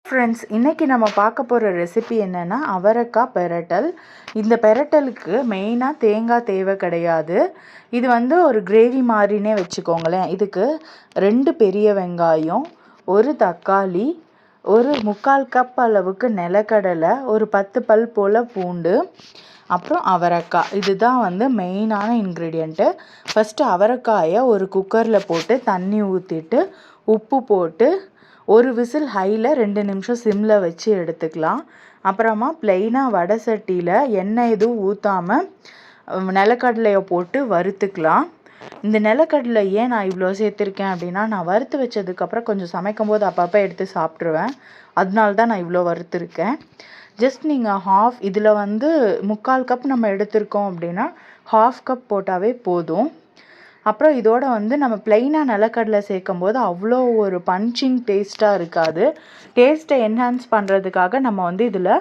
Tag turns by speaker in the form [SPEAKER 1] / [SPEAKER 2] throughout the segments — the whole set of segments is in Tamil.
[SPEAKER 1] ஃப்ரெண்ட்ஸ், இன்றைக்கி நம்ம பார்க்க போகிற ரெசிபி என்னென்னா அவரைக்காய் பெரட்டல். இந்த பெரட்டலுக்கு மெயினாக தேங்காய் தேவை கிடையாது. இது ஒரு கிரேவி மாதிரினே வச்சுக்கோங்களேன். இதுக்கு 2 பெரிய வெங்காயம், ஒரு தக்காளி, ஒரு 3/4 கப் அளவுக்கு நிலக்கடலை, ஒரு 10 பல் போல் பூண்டு, அப்புறம் அவரைக்காய். இதுதான் மெயினான இன்க்ரீடியண்ட்டு. ஃபஸ்ட்டு அவரைக்காயை ஒரு குக்கரில் போட்டு தண்ணி ஊற்றிட்டு உப்பு போட்டு ஒரு விசில் ஹையில் 2 நிமிஷம் சிம்மில் வச்சு எடுத்துக்கலாம். அப்புறமா ப்ளெயினாக வடை சட்டியில் எண்ணெய் எதுவும் ஊற்றாமல் நிலக்கடலையை போட்டு வறுத்துக்கலாம். இந்த நிலக்கடலை ஏன் நான் இவ்வளோ சேர்த்துருக்கேன் அப்படின்னா, நான் வறுத்து வச்சதுக்கப்புறம் கொஞ்சம் சமைக்கும் போது அப்பப்போ எடுத்து சாப்பிட்ருவேன். அதனால தான் நான் இவ்வளோ வறுத்துருக்கேன். ஜஸ்ட் நீங்கள் இதில் 3/4 கப் நம்ம எடுத்திருக்கோம் அப்படின்னா 1/2 கப் போட்டாவே போதும். அப்புறம் இதோட நம்ம ப்ளெயினாக நிலக்கடலை சேர்க்கும் போது அவ்வளோ ஒரு பஞ்சிங் டேஸ்ட்டாக இருக்காது. டேஸ்ட்டை என்ஹான்ஸ் பண்ணுறதுக்காக நம்ம இதில்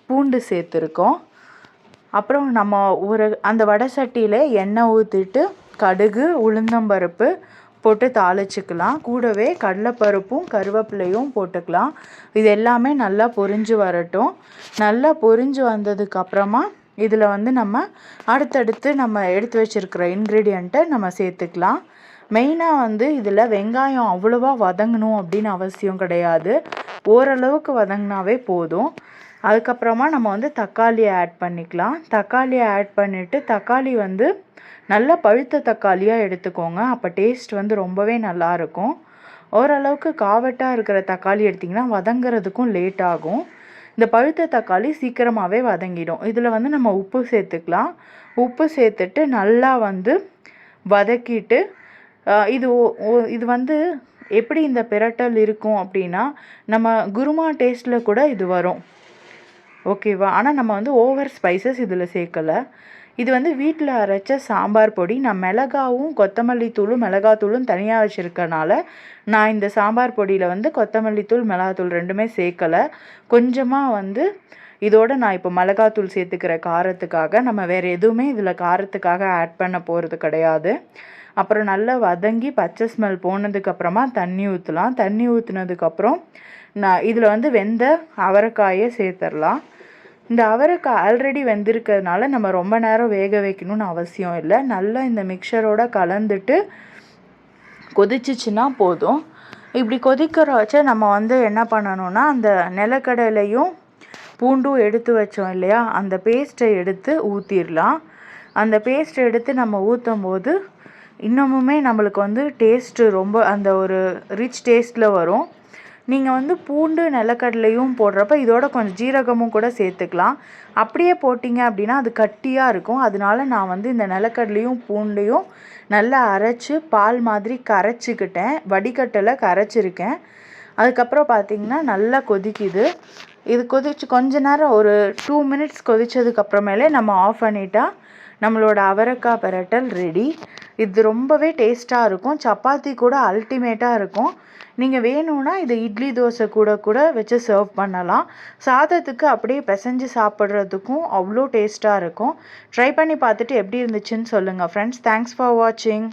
[SPEAKER 1] பூண்டு சேர்த்துருக்கோம். அப்புறம் நம்ம அந்த வடை சட்டியில் எண்ணெய் ஊற்றிட்டு கடுகு, உளுந்தம்பருப்பு போட்டு தாளிச்சிக்கலாம். கூடவே கடலைப்பருப்பும் கருவேப்பிலையும் போட்டுக்கலாம். இது எல்லாமே நல்லா பொரிஞ்சு வரட்டும். நல்லா பொரிஞ்சு வந்ததுக்கப்புறமா இதில் நம்ம அடுத்தடுத்து நம்ம எடுத்து வச்சுருக்கிற இன்க்ரீடியண்ட்டை நம்ம சேர்த்துக்கலாம். மெயினாக இதில் வெங்காயம் அவ்வளோவா வதங்கணும் அப்படின்னு அவசியம் கிடையாது. ஓரளவுக்கு வதங்கினாவே போதும். அதுக்கப்புறமா நம்ம தக்காளியை ஆட் பண்ணிக்கலாம். தக்காளியை ஆட் பண்ணிவிட்டு தக்காளி நல்லா பழுத்த தக்காளியாக எடுத்துக்கோங்க. அப்போ டேஸ்ட் ரொம்பவே நல்லாயிருக்கும். ஓரளவுக்கு காவட்டாக இருக்கிற தக்காளி எடுத்திங்கன்னா வதங்கிறதுக்கும் லேட் ஆகும். இந்த பழுத்த தக்காளி சீக்கிரமாகவே வதங்கிடும். இதில் நம்ம உப்பு சேர்த்துக்கலாம். உப்பு சேர்த்துட்டு நல்லா வதக்கிட்டு இது எப்படி இந்த பிரட்டல் இருக்கும் அப்படின்னா, நம்ம குருமா டேஸ்ட்டில் கூட இது வரும். ஓகேவா? ஆனால் நம்ம ஓவர் ஸ்பைசஸ் இதில் சேர்க்கலை. இது வீட்டில் அரைச்ச சாம்பார் பொடி. நான் மிளகாவும் கொத்தமல்லி தூளும் மிளகாத்தூளும் தனியாக வச்சுருக்கனால நான் இந்த சாம்பார் பொடியில் கொத்தமல்லி தூள் மிளகாத்தூள் 2மே சேர்க்கலை. கொஞ்சமாக இதோடு நான் இப்போ மிளகாத்தூள் சேர்த்துக்கிற காரத்துக்காக. நம்ம வேறு எதுவுமே இதில் காரத்துக்காக ஆட் பண்ண போகிறது கிடையாது. அப்புறம் நல்லா வதங்கி பச்சை ஸ்மெல் போனதுக்கப்புறமா தண்ணி ஊற்றலாம். தண்ணி ஊற்றுனதுக்கப்புறம் நான் இதில் வெந்த அவரைக்காயை சேர்த்துடலாம். இந்த அவரைக்காய் ஆல்ரெடி வெந்திருக்கிறதுனால நம்ம ரொம்ப நேரம் வேக வைக்கணும்னு அவசியம் இல்லை. நல்லா இந்த மிக்சரோடு கலந்துட்டு கொதிச்சிச்சின்னா போதும். இப்படி கொதிக்கிற வச்ச நம்ம என்ன பண்ணணும்னா, அந்த நிலக்கடலையும் பூண்டும் எடுத்து வச்சோம் இல்லையா, அந்த பேஸ்ட்டை எடுத்து ஊற்றிடலாம். அந்த பேஸ்ட்டை எடுத்து நம்ம ஊற்றும் போது இன்னமுமே நம்மளுக்கு டேஸ்ட்டு ரொம்ப அந்த ஒரு ரிச் டேஸ்ட்டில் வரும். நீங்கள் பூண்டு நிலக்கடலையும் போடுறப்ப இதோட கொஞ்சம் ஜீரகமும் கூட சேர்த்துக்கலாம். அப்படியே போட்டிங்க அப்படின்னா அது கட்டியாக இருக்கும். அதனால நான் இந்த நிலக்கடலையும் பூண்டையும் நல்லா அரைச்சி பால் மாதிரி கரைச்சிக்கிட்டேன். வடிகட்டலை கரைச்சிருக்கேன். அதுக்கப்புறம் பார்த்திங்கன்னா நல்லா கொதிக்குது. இது கொதிச்சு கொஞ்ச நேரம் ஒரு 2 மினிட்ஸ் கொதித்ததுக்கப்புறமேலே நம்ம ஆஃப் பண்ணிட்டா நம்மளோட அவரைக்காய் பிரட்டல் ரெடி. இது ரொம்பவே டேஸ்ட்டாக இருக்கும். சப்பாத்தி கூட அல்டிமேட்டாக இருக்கும். நீங்கள் வேணும்னா இது இட்லி தோசை கூட வச்சு சர்வ் பண்ணலாம். சாதத்துக்கு அப்படியே பிசைஞ்சு சாப்பிட்றதுக்கும் அவ்வளோ டேஸ்ட்டாக இருக்கும். ட்ரை பண்ணி பார்த்துட்டு எப்படி இருந்துச்சுன்னு சொல்லுங்கள் ஃப்ரெண்ட்ஸ். தேங்க்ஸ் ஃபார் வாட்சிங்.